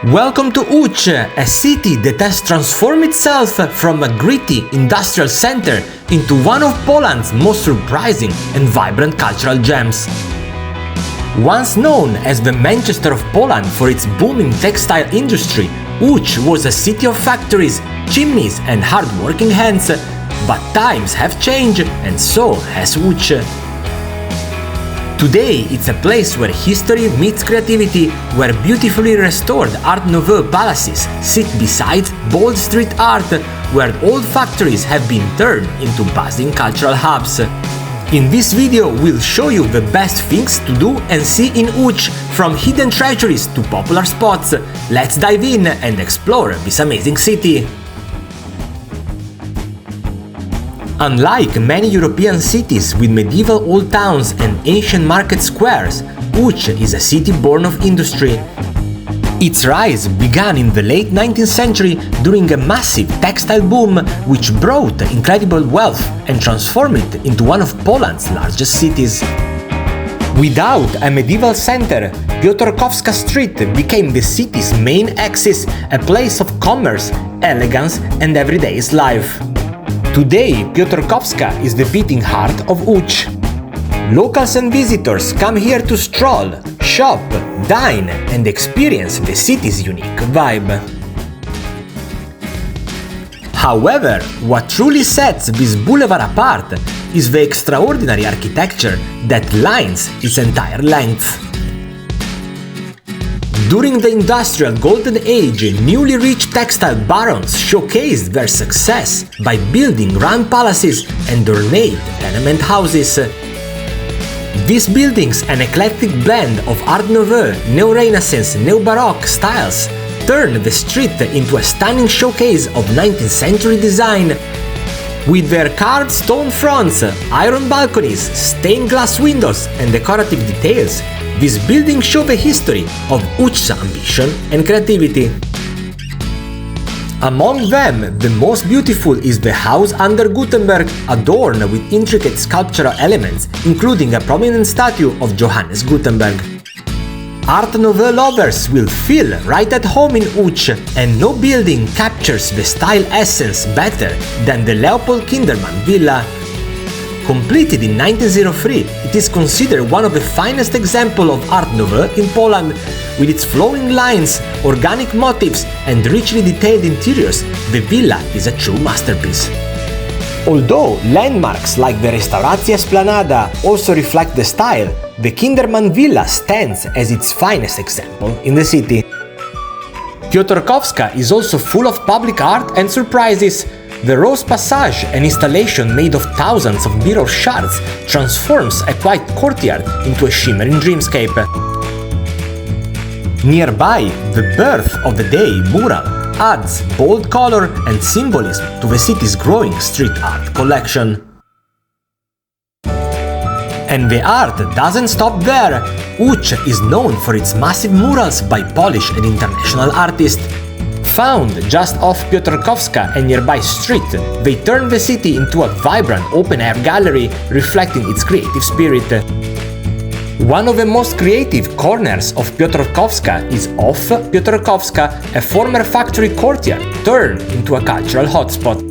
Welcome to Łódź, a city that has transformed itself from a gritty industrial center into one of Poland's most surprising and vibrant cultural gems. Once known as the Manchester of Poland for its booming textile industry, Łódź was a city of factories, chimneys and hard-working hands. But times have changed, and so has Łódź. Today, it's a place where history meets creativity, where beautifully restored Art Nouveau palaces sit beside bold street art, where old factories have been turned into buzzing cultural hubs. In this video, we'll show you the best things to do and see in Łódź, from hidden treasuries to popular spots. Let's dive in and explore this amazing city. Unlike many European cities with medieval old towns and ancient market squares, Łódź is a city born of industry. Its rise began in the late 19th century during a massive textile boom which brought incredible wealth and transformed it into one of Poland's largest cities. Without a medieval center, Piotrkowska Street became the city's main axis, a place of commerce, elegance and everyday life. Today, Piotrkowska is the beating heart of Łódź. Locals and visitors come here to stroll, shop, dine and experience the city's unique vibe. However, what truly sets this boulevard apart is the extraordinary architecture that lines its entire length. During the industrial golden age, newly rich textile barons showcased their success by building grand palaces and ornate tenement houses. These buildings, an eclectic blend of Art Nouveau, Neo-Renaissance, Neo-Baroque styles, turned the street into a stunning showcase of 19th century design. With their carved stone fronts, iron balconies, stained glass windows and decorative details, these buildings show the history of Łódź's ambition and creativity. Among them, the most beautiful is the house under Gutenberg, adorned with intricate sculptural elements, including a prominent statue of Johannes Gutenberg. Art Nouveau lovers will feel right at home in Łódź, and no building captures the style essence better than the Leopolda Kindermanna villa. Completed in 1903, it is considered one of the finest examples of Art Nouveau in Poland. With its flowing lines, organic motifs and richly detailed interiors, the villa is a true masterpiece. Although landmarks like the Restauracja Esplanada also reflect the style, the Kindermanna villa stands as its finest example in the city. Piotrkowska is also full of public art and surprises. The Rose Passage, an installation made of thousands of mirror shards, transforms a quiet courtyard into a shimmering dreamscape. Nearby, the Birth of the Day mural adds bold color and symbolism to the city's growing street art collection. And the art doesn't stop there. Łódź is known for its massive murals by Polish and international artists. Found just off Piotrkowska, a nearby street, they turn the city into a vibrant open-air gallery reflecting its creative spirit. One of the most creative corners of Piotrkowska is off Piotrkowska, a former factory courtyard turned into a cultural hotspot.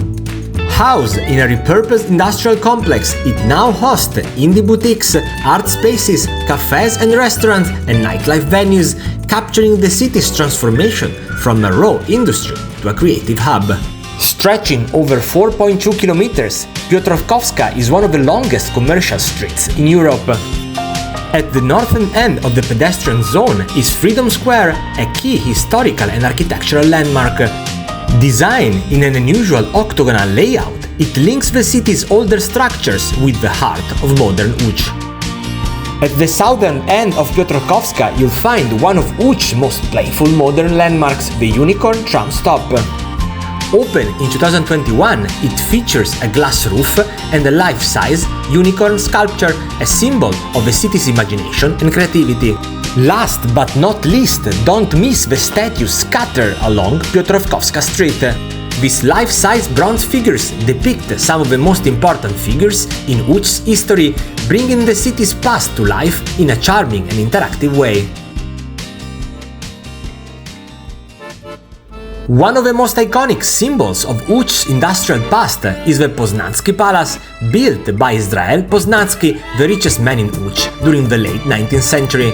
Housed in a repurposed industrial complex, it now hosts indie boutiques, art spaces, cafes and restaurants, and nightlife venues, capturing the city's transformation from a raw industry to a creative hub. Stretching over 4.2 kilometers, Piotrkowska is one of the longest commercial streets in Europe. At the northern end of the pedestrian zone is Freedom Square, a key historical and architectural landmark. Designed in an unusual octagonal layout, it links the city's older structures with the heart of modern Łódź. At the southern end of Piotrkowska, you'll find one of Łódź's most playful modern landmarks, the Unicorn Tram stop. Open in 2021, it features a glass roof and a life-size unicorn sculpture, a symbol of the city's imagination and creativity. Last but not least, don't miss the statues scattered along Piotrkowska Street. These life-size bronze figures depict some of the most important figures in Łódź's history, bringing the city's past to life in a charming and interactive way. One of the most iconic symbols of Łódź's industrial past is the Poznanski Palace, built by Israel Poznanski, the richest man in Łódź, during the late 19th century.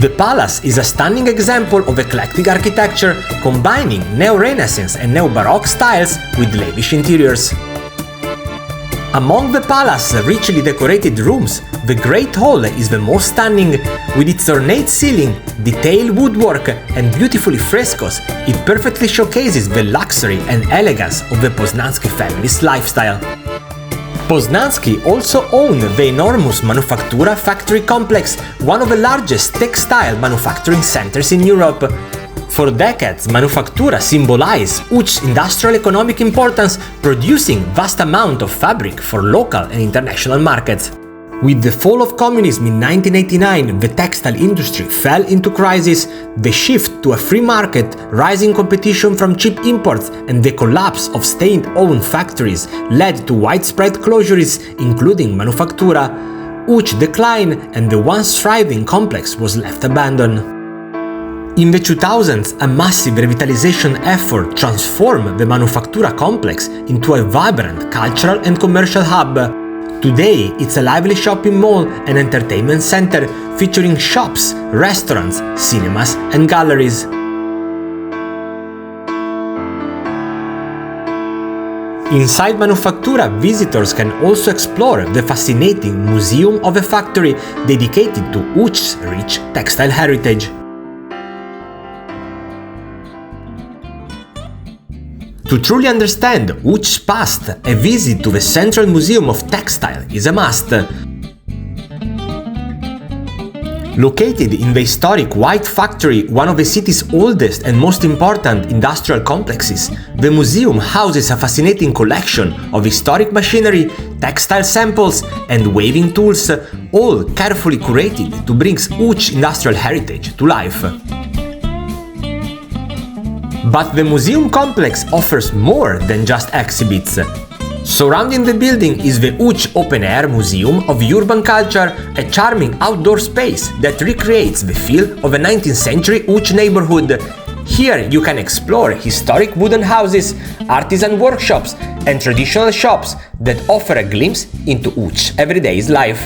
The palace is a stunning example of eclectic architecture, combining Neo-Renaissance and Neo-Baroque styles with lavish interiors. Among the palace's richly decorated rooms, the Great Hall is the most stunning. With its ornate ceiling, detailed woodwork, and beautiful frescoes, it perfectly showcases the luxury and elegance of the Poznanski family's lifestyle. Poznanski also owned the enormous Manufaktura factory complex, one of the largest textile manufacturing centers in Europe. For decades, Manufaktura symbolized Łódź's industrial economic importance, producing vast amount of fabric for local and international markets. With the fall of communism in 1989, the textile industry fell into crisis. The shift to a free market, rising competition from cheap imports, and the collapse of state-owned factories led to widespread closures, including Manufaktura. Łódź declined, and the once thriving complex was left abandoned. In the 2000s, a massive revitalization effort transformed the Manufaktura complex into a vibrant cultural and commercial hub. Today, it's a lively shopping mall and entertainment center featuring shops, restaurants, cinemas, and galleries. Inside Manufaktura, visitors can also explore the fascinating Museum of a Factory dedicated to Łódź's rich textile heritage. To truly understand Łódź's past, a visit to the Central Museum of Textile is a must. Located in the historic White Factory, one of the city's oldest and most important industrial complexes, the museum houses a fascinating collection of historic machinery, textile samples, and weaving tools, all carefully curated to bring Łódź's industrial heritage to life. But the museum complex offers more than just exhibits. Surrounding the building is the Łódź Open Air Museum of Urban Culture, a charming outdoor space that recreates the feel of a 19th century Łódź neighborhood. Here you can explore historic wooden houses, artisan workshops, and traditional shops that offer a glimpse into Łódź's everyday life.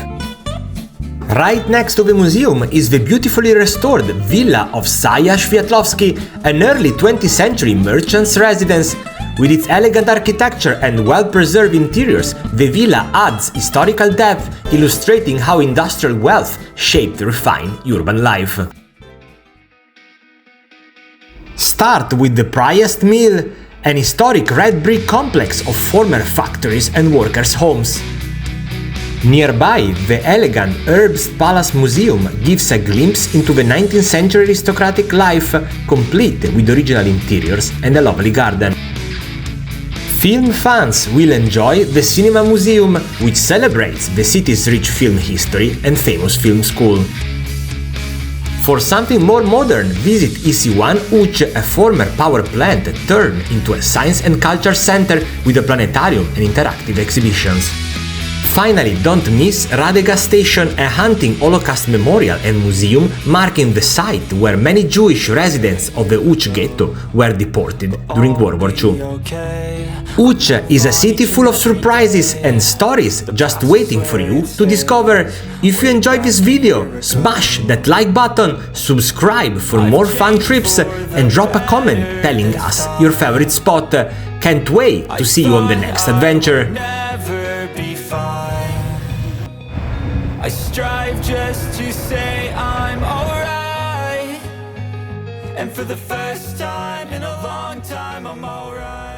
Right next to the museum is the beautifully restored Villa of Saja Światlowski, an early 20th century merchant's residence. With its elegant architecture and well-preserved interiors, the villa adds historical depth, illustrating how industrial wealth shaped refined urban life. Start with the Priest Mill, an historic red brick complex of former factories and workers' homes. Nearby, the elegant Herbst Palace Museum gives a glimpse into the 19th century aristocratic life, complete with original interiors and a lovely garden. Film fans will enjoy the Cinema Museum, which celebrates the city's rich film history and famous film school. For something more modern, visit EC1 Łódź, a former power plant turned into a science and culture center with a planetarium and interactive exhibitions. Finally, don't miss Radegast Station, a hunting Holocaust memorial and museum marking the site where many Jewish residents of the Łódź ghetto were deported during World War II. Łódź is a city full of surprises and stories just waiting for you to discover. If you enjoyed this video, smash that like button, subscribe for more fun trips, and drop a comment telling us your favorite spot. Can't wait to see you on the next adventure. I strive just to say I'm alright, and for the first time in a long time I'm alright.